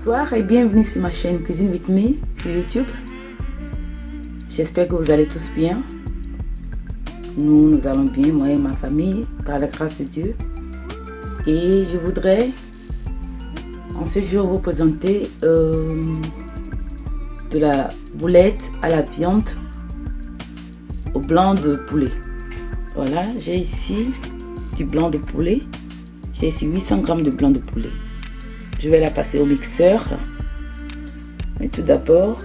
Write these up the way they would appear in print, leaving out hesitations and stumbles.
Bonsoir et bienvenue sur ma chaîne Cuisine with Me sur YouTube. J'espère que vous allez tous bien. Nous allons bien, moi et ma famille, par la grâce de Dieu. Et je voudrais en ce jour vous présenter de la boulette à la viande au blanc de poulet. Voilà, j'ai ici du blanc de poulet. J'ai ici 800 g de blanc de poulet. Je vais la passer au mixeur. Mais tout d'abord,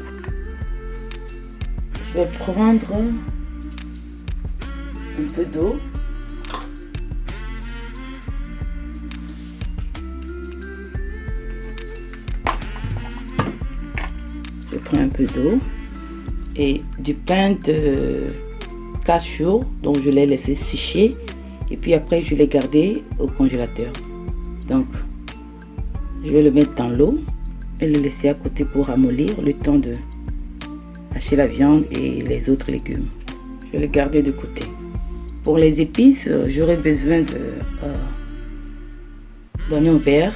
je vais prendre un peu d'eau. Je prends un peu d'eau et du pain de 4 jours, donc je l'ai laissé sécher et puis après je l'ai gardé au congélateur. Donc je vais le mettre dans l'eau et le laisser à côté pour ramollir le temps de hacher la viande et les autres légumes. Je vais le garder de côté. Pour les épices, j'aurai besoin d'oignons verts.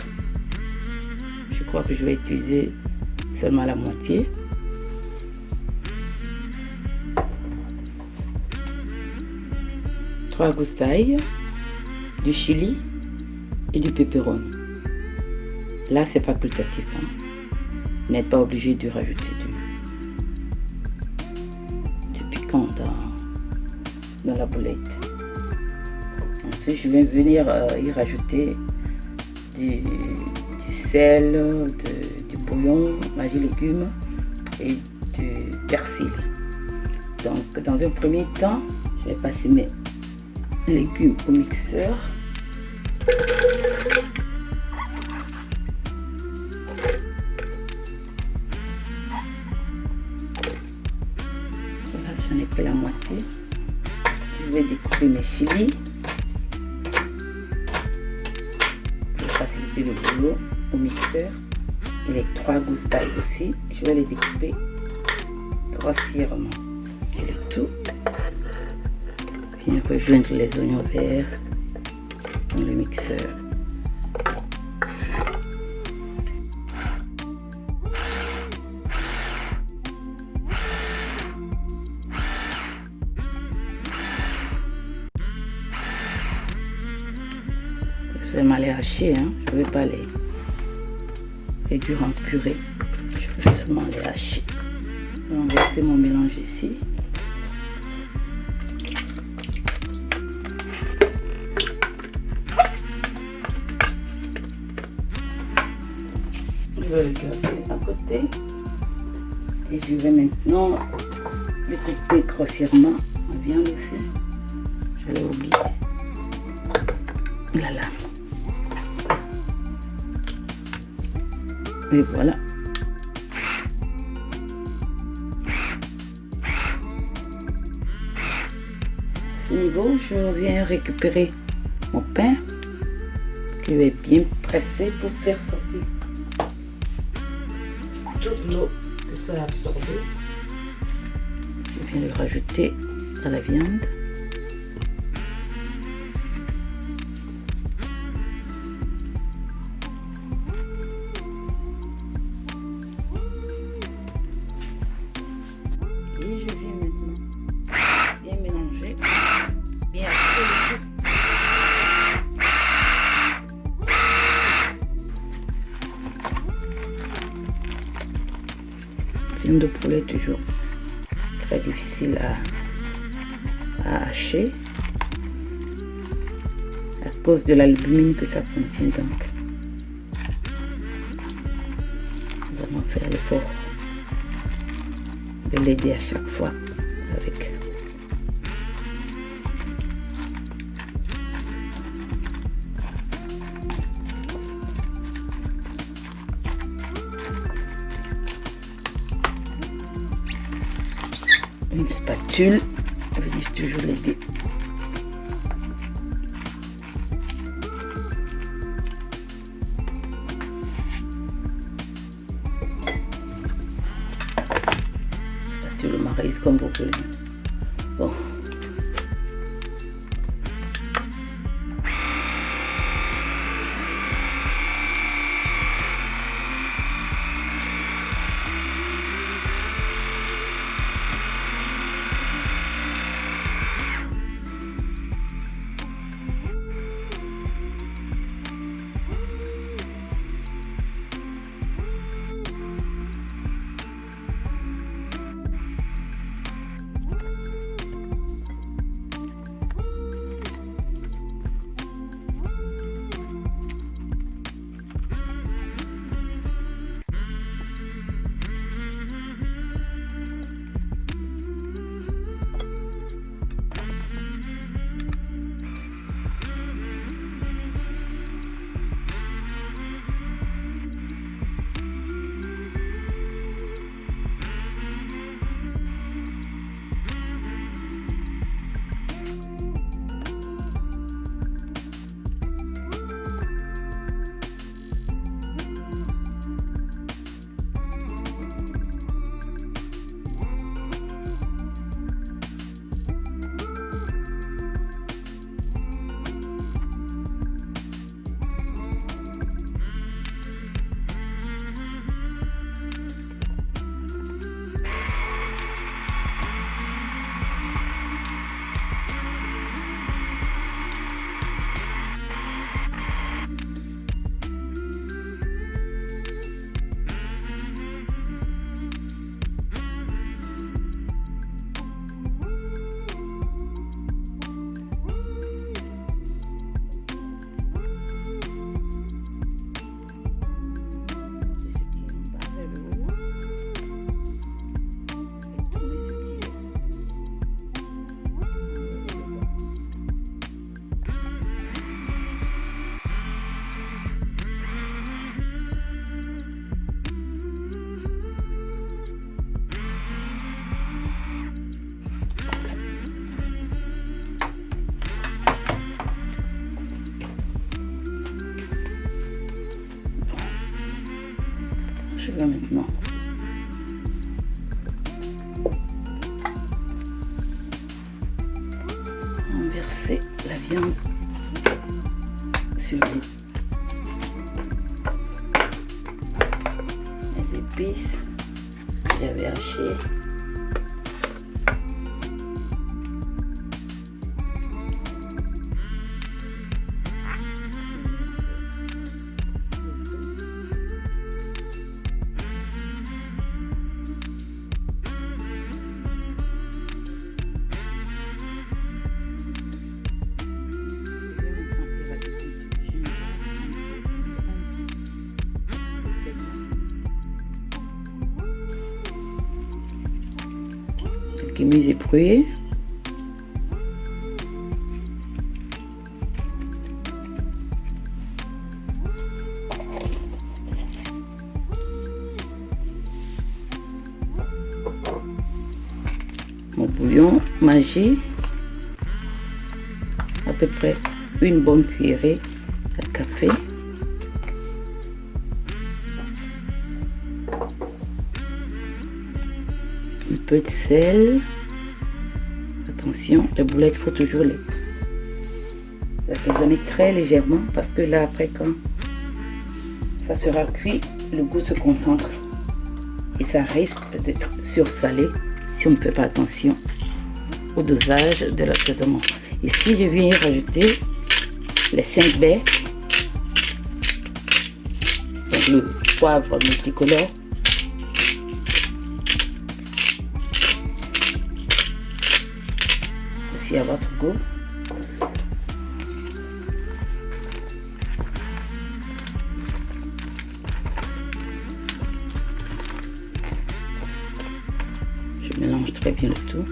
Je crois que je vais utiliser seulement la moitié. Trois gousses d'ail, du chili et du pepperoni. Là, c'est facultatif. Hein? Vous n'êtes pas obligé de rajouter du piquant dans la boulette. Ensuite, je vais venir y rajouter du sel, du bouillon, magie légumes et du persil. Donc, dans un premier temps, je vais passer mes légumes au mixeur. J'en ai pris la moitié. Je vais découper mes chilis pour faciliter le boulot au mixeur. Et les 3 gousses d'ail aussi, je vais les découper grossièrement. Et le tout, bien rejoindre les oignons verts dans le mixeur. Je vais les hacher, hein. Je ne vais pas les réduire en purée. Je vais seulement les hacher. Je vais renverser mon mélange ici. Je vais le garder à côté. Et je vais maintenant découper grossièrement la viande aussi. Je l'ai oublié. Là. Et voilà. À ce niveau, je viens récupérer mon pain que je vais bien presser pour faire sortir toute l'eau que ça a absorbé. Je viens le rajouter à la viande. Et je viens maintenant bien mélanger, bien hacher le tout. Viande de poulet toujours très difficile à hacher à cause de l'albumine que ça contient. Donc nous allons faire l'effort de l'aider à chaque fois avec une spatule. Je vais toujours l'aider. Spatule marais comme vous voulez. Bon. je vais maintenant renverser la viande sur les épices que j'avais hachées. Qui mise éprouillée. Mon bouillon Maggi, à peu près une bonne cuillerée à café. Un peu de sel. Attention, les boulettes, il faut toujours les assaisonner très légèrement parce que là, après, quand ça sera cuit, le goût se concentre et ça risque d'être sursalé si on ne fait pas attention au dosage de l'assaisonnement. Ici, je viens y rajouter les 5 baies, donc le poivre multicolore. À votre goût. Je mélange très bien le tout.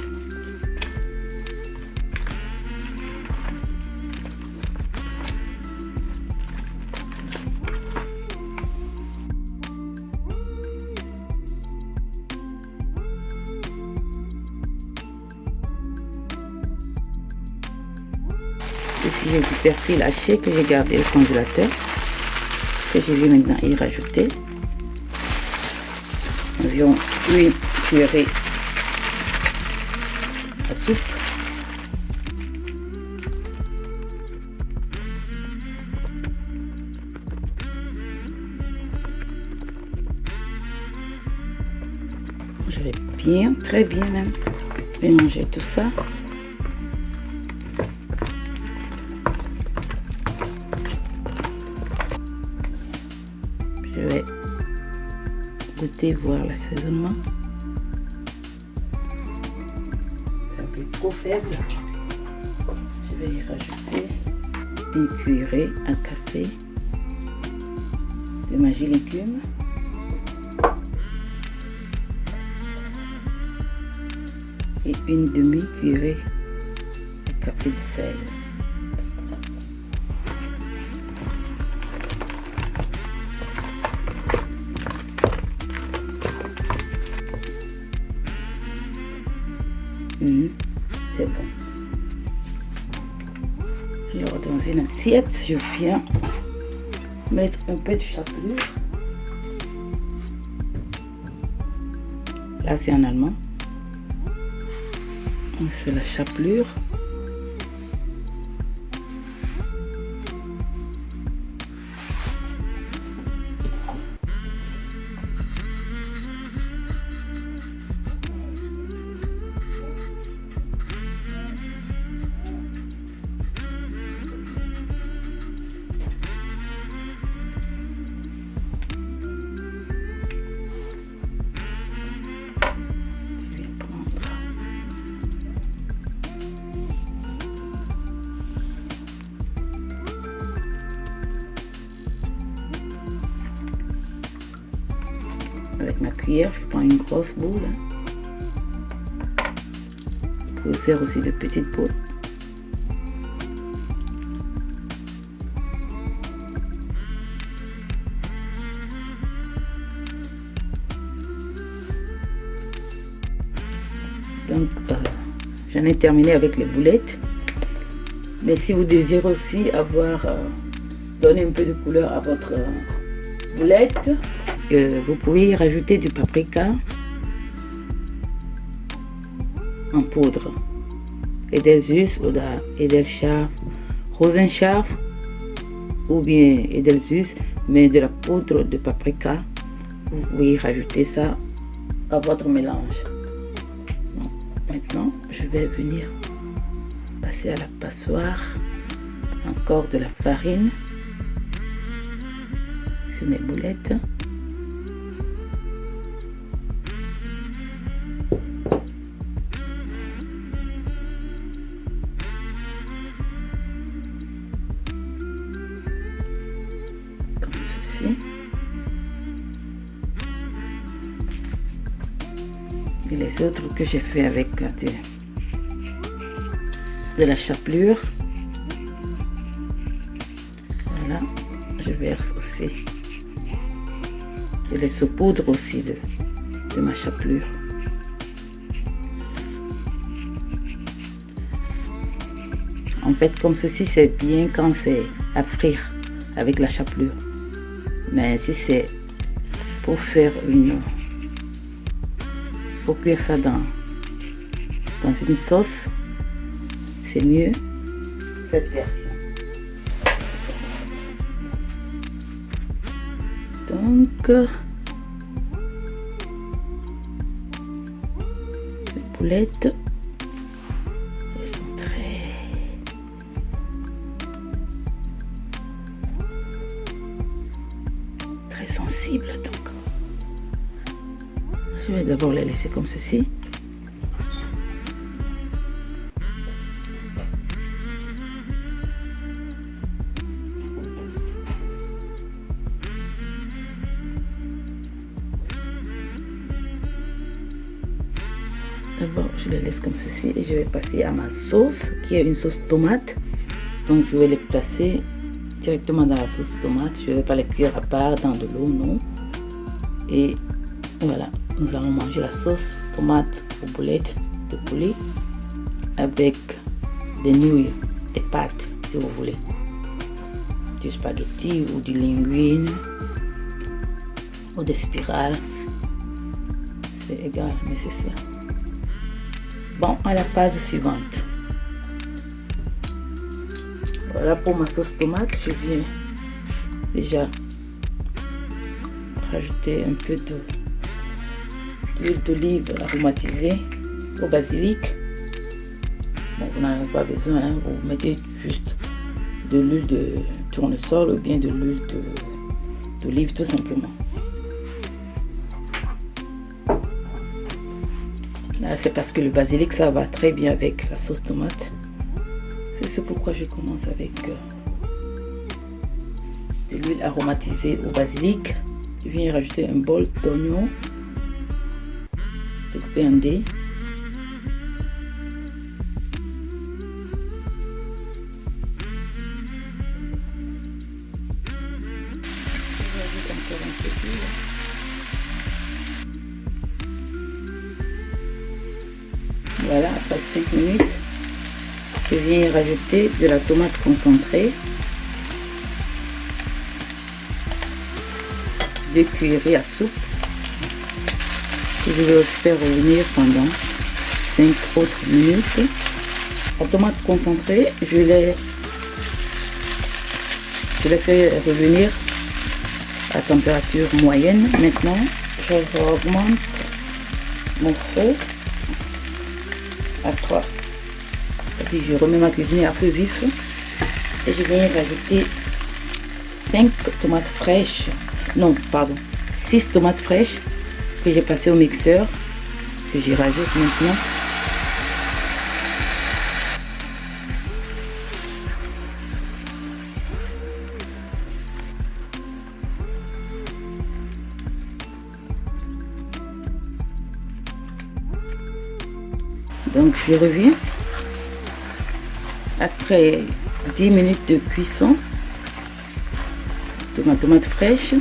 Ici j'ai du persil haché que j'ai gardé au congélateur, que je vais maintenant y rajouter environ une cuillerée à soupe. Je vais bien, très bien même, mélanger tout ça. Je vais goûter, voir l'assaisonnement. C'est un peu trop faible. Je vais y rajouter une cuillerée à café de Maggi légumes. Et une demi-cuillerée de café de sel. C'est bon. Alors dans une assiette, je viens mettre un peu de chapelure. Là c'est en allemand. C'est la chapelure. Avec ma cuillère, je prends une grosse boule. Vous pouvez faire aussi de petites boules. Donc, j'en ai terminé avec les boulettes. Mais si vous désirez aussi avoir donné un peu de couleur à votre boulette, vous pouvez y rajouter du paprika en poudre. Edelsus oder Edelscharf, Rosenscharf ou bien Edelsus, mais de la poudre de paprika. Vous pouvez rajouter ça à votre mélange. Donc, maintenant, je vais venir passer à la passoire. Encore de la farine sur mes boulettes. Comme ceci. Et les autres que j'ai fait avec de la chapelure. Voilà, je verse aussi. Je les saupoudre aussi de ma chapelure. En fait, comme ceci, c'est bien quand c'est à frire avec la chapelure. Mais si c'est pour faire pour cuire ça dans une sauce, c'est mieux cette version. Donc, les boulettes, elles sont très sensibles. Donc, je vais d'abord les laisser comme ceci. D'abord, je les laisse comme ceci et je vais passer à ma sauce qui est une sauce tomate. Donc, je vais les placer directement dans la sauce tomate. Je ne vais pas les cuire à part dans de l'eau, non. Et voilà, nous allons manger la sauce tomate aux boulettes de poulet avec des nouilles, des pâtes, si vous voulez. Du spaghetti ou du linguine ou des spirales. C'est égal, mais c'est ça. Bon, à la phase suivante. Voilà pour ma sauce tomate. Je viens déjà rajouter un peu d'huile d'olive aromatisée au basilic. Bon, vous n'en avez pas besoin, hein. Vous mettez juste de l'huile de tournesol ou bien de l'huile d'olive tout simplement. Là, c'est parce que le basilic, ça va très bien avec la sauce tomate. C'est pourquoi je commence avec de l'huile aromatisée au basilic. Je viens rajouter un bol d'oignons découpé en dés. Voilà, après 5 minutes, je viens rajouter de la tomate concentrée, 2 cuillerées à soupe, que je vais aussi faire revenir pendant 5 autres minutes. La tomate concentrée, je l'ai fait revenir à température moyenne. Maintenant, je augmente mon feu à 3. Je remets ma cuisine à feu vif et je viens rajouter 5 tomates fraîches. Non, pardon, 6 tomates fraîches que j'ai passées au mixeur, que j'y rajoute maintenant. Donc je reviens après 10 minutes de cuisson de ma tomate fraîche.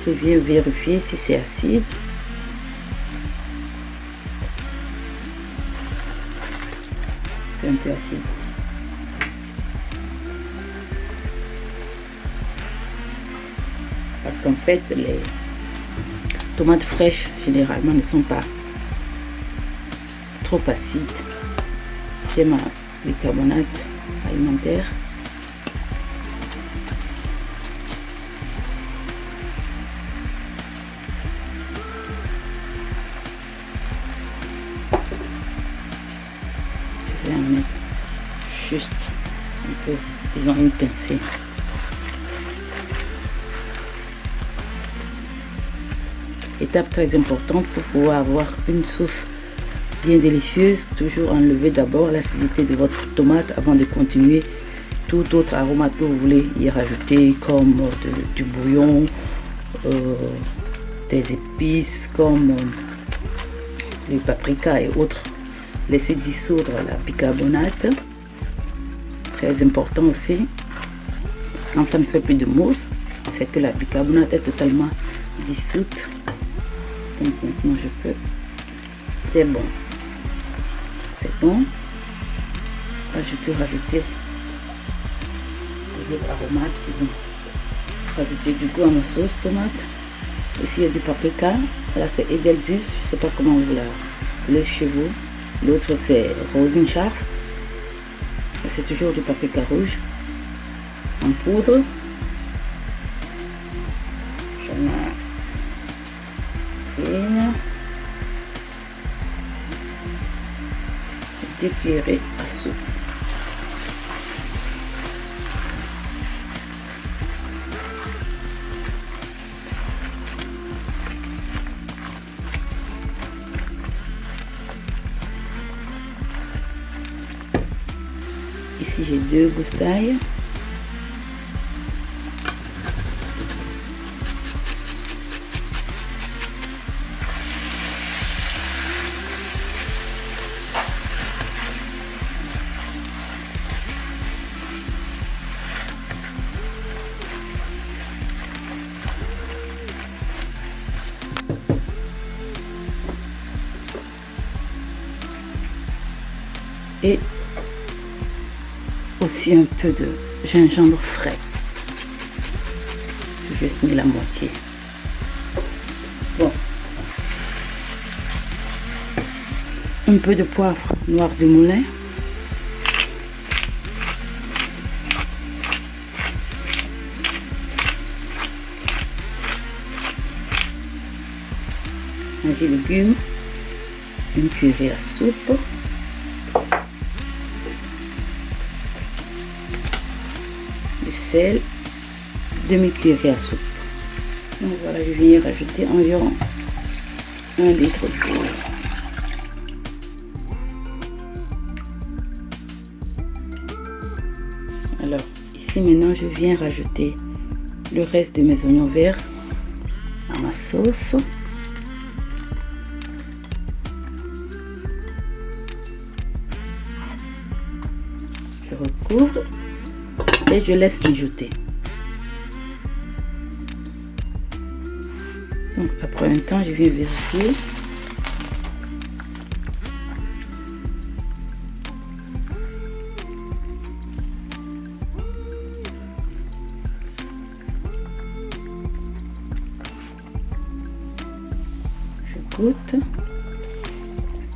Je viens vérifier si c'est acide. C'est un peu acide. Parce qu'en fait, les tomates fraîches, généralement, ne sont pas trop acides. J'ai ma bicarbonate alimentaire. Je vais en mettre juste un peu, disons une pincée. Étape très importante pour pouvoir avoir une sauce bien délicieuse. Toujours enlever d'abord l'acidité de votre tomate avant de continuer tout autre aromate que vous voulez y rajouter, comme du bouillon, des épices comme le paprika et autres. Laissez dissoudre la bicarbonate. Très important aussi, quand ça ne fait plus de mousse, c'est que la bicarbonate est totalement dissoute. Donc maintenant je peux, c'est bon, là je peux rajouter les autres aromates qui vont rajouter du goût à ma sauce tomate. Ici il y a du paprika, là c'est Edelsus, je ne sais pas comment vous l'appelez chez vous, l'autre c'est Rosenscharf, c'est toujours du paprika rouge en poudre. J'en ai une, 2 cuillerées à soupe. Ici j'ai 2 gousses d'ail. Et aussi un peu de gingembre frais. J'ai juste mis la moitié. Bon. Un peu de poivre noir du moulin. Un légumes. Une cuillerée à soupe. Du sel, demi-cuillerée à soupe. Donc voilà, je viens rajouter environ 1 litre d'eau. Alors ici maintenant je viens rajouter le reste de mes oignons verts à ma sauce. Je recouvre et je laisse mijoter. Donc après un temps, je viens vérifier. Je goûte.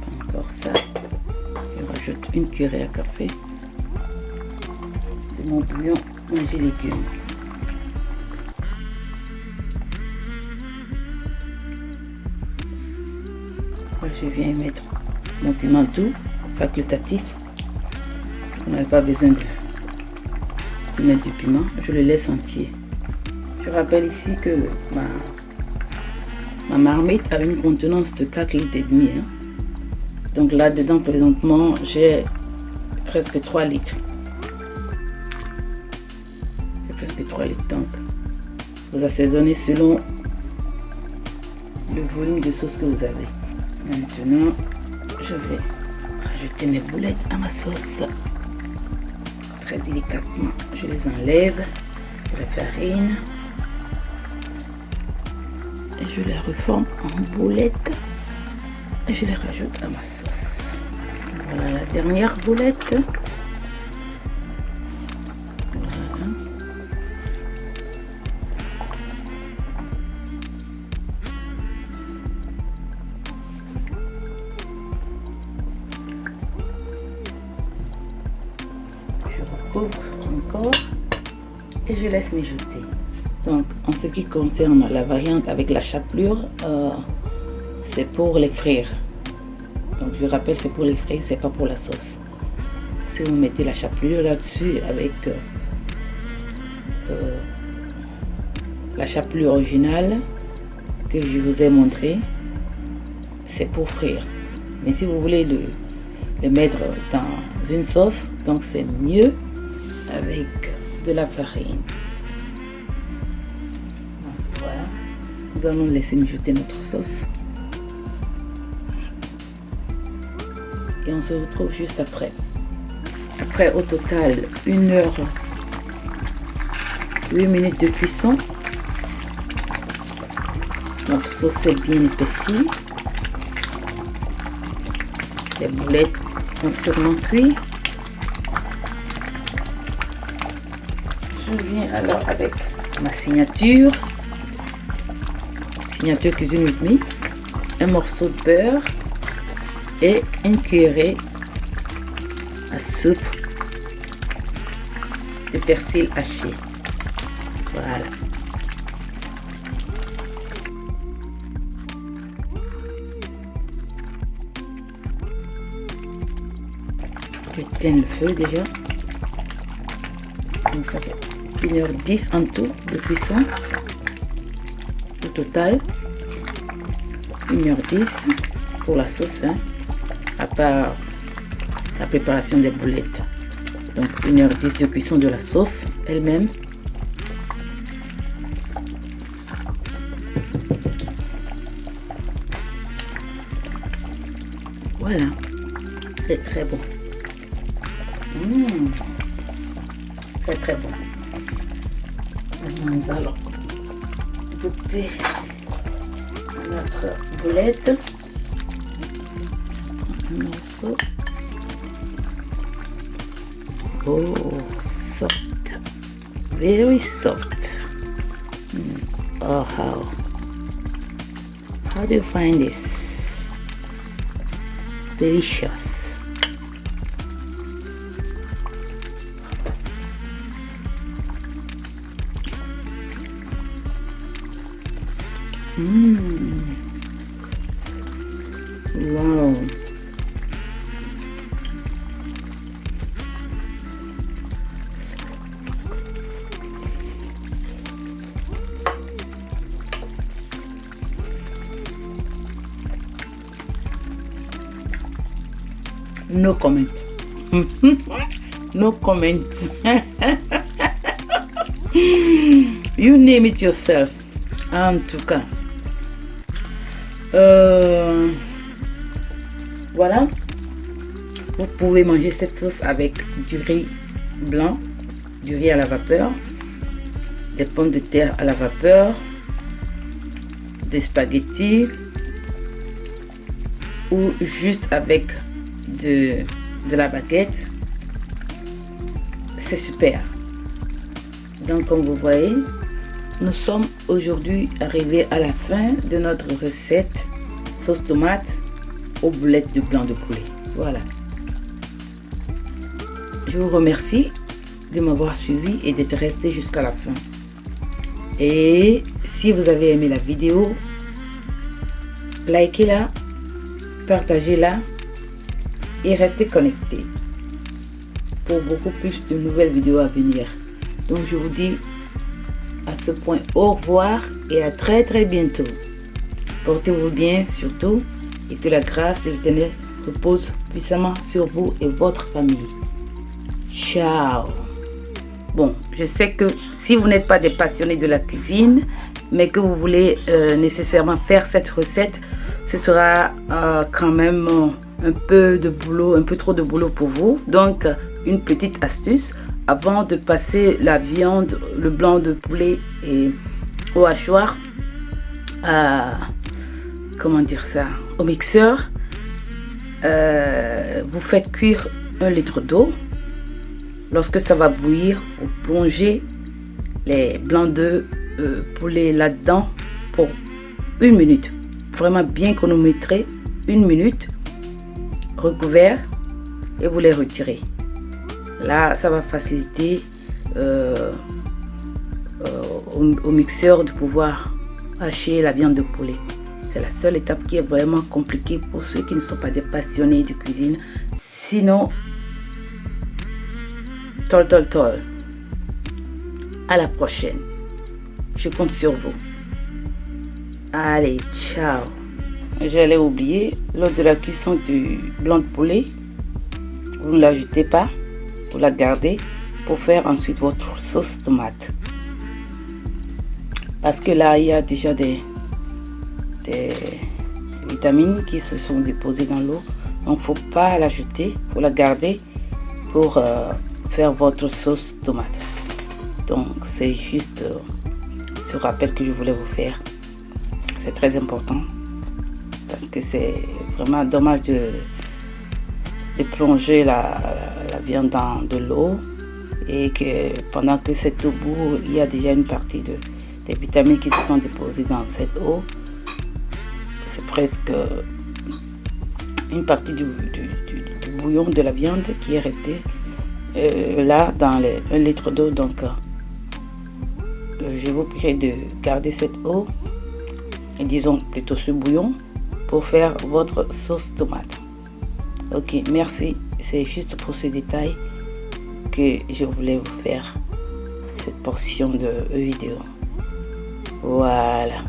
Pas encore ça. Je rajoute une cuillerée à café de mon bouillon manger légumes. Là, je viens mettre mon piment doux facultatif. On n'avait pas besoin de mettre du piment, je le laisse entier. Je rappelle ici que ma marmite a une contenance de 4,5 litres. Hein. Donc là dedans présentement j'ai presque 3 litres. Presque 3 litres. Donc vous assaisonnez selon le volume de sauce que vous avez. Maintenant je vais rajouter mes boulettes à ma sauce. Très délicatement je les enlève de la farine et je les reforme en boulettes et je les rajoute à ma sauce. Voilà la dernière boulette. Voilà. recouvre encore et je laisse mijoter. Donc en ce qui concerne la variante avec la chapelure, c'est pour les frire. Donc je rappelle, c'est pour les frire, c'est pas pour la sauce. Si vous mettez la chapelure là-dessus avec la chapelure originale que je vous ai montré, c'est pour frire. Mais si vous voulez le mettre dans une sauce, donc c'est mieux avec de la farine. Donc, voilà, nous allons laisser mijoter notre sauce et on se retrouve juste après. Après au total 1 heure 8 minutes de cuisson, notre sauce est bien épaissie. Les boulettes sont sûrement cuites. Je viens alors avec ma signature cuisine with me, un morceau de beurre et une cuillerée à soupe de persil haché. Voilà. J'éteins le feu déjà. Donc ça fait 1h10 en tout de cuisson. Au total, 1h10 pour la sauce, hein, à part la préparation des boulettes. Donc 1h10 de cuisson de la sauce elle-même. Voilà, c'est très bon. Très très bon. Maintenant nous allons goûter notre boulette. Un morceau. Oh, soft, very soft. Oh, how do you find this? Delicious. Wow. No comment. No comment. You name it yourself. En tout cas. Voilà. Vous pouvez manger cette sauce avec du riz blanc, du riz à la vapeur, des pommes de terre à la vapeur, des spaghettis ou juste avec de la baguette. C'est super. Donc comme vous voyez, nous sommes aujourd'hui arrivés à la fin de notre recette sauce tomate aux boulettes de blanc de poulet. Voilà. Je vous remercie de m'avoir suivi et d'être resté jusqu'à la fin. Et si vous avez aimé la vidéo, likez-la, partagez-la et restez connectés pour beaucoup plus de nouvelles vidéos à venir. Donc je vous dis à ce point au revoir et à très très bientôt. Portez-vous bien surtout et que la grâce de l'Éternel repose puissamment sur vous et votre famille. Ciao. Bon, je sais que si vous n'êtes pas des passionnés de la cuisine, mais que vous voulez nécessairement faire cette recette, ce sera quand même un peu de boulot, un peu trop de boulot pour vous. Donc, une petite astuce, avant de passer la viande, le blanc de poulet et au hachoir, comment dire ça, au mixeur, vous faites cuire 1 litre d'eau. Lorsque ça va bouillir, vous plongez les blancs de poulet là-dedans pour 1 minute. Vraiment bien chronométré, 1 minute, recouvert, et vous les retirez. Là, ça va faciliter au mixeur de pouvoir hacher la viande de poulet. C'est la seule étape qui est vraiment compliquée pour ceux qui ne sont pas des passionnés de cuisine. Sinon, tol. À la prochaine. Je compte sur vous. Allez, ciao. J'allais oublier, lors de la cuisson du blanc de poulet, vous ne l'ajoutez pas, vous la gardez pour faire ensuite votre sauce tomate. Parce que là, il y a déjà des vitamines qui se sont déposées dans l'eau. Donc, il ne faut pas l'ajouter, il faut la garder pour faire votre sauce tomate. Donc, c'est juste ce rappel que je voulais vous faire. C'est très important parce que c'est vraiment dommage de plonger la viande dans de l'eau et que pendant que c'est au bout, il y a déjà une partie des vitamines qui se sont déposées dans cette eau. C'est presque une partie du bouillon de la viande qui est restée là dans les 1 litre d'eau. Donc je vous prie de garder cette eau, et disons plutôt ce bouillon, pour faire votre sauce tomate. Ok, merci. C'est juste pour ce détail que je voulais vous faire cette portion de vidéo. Voilà.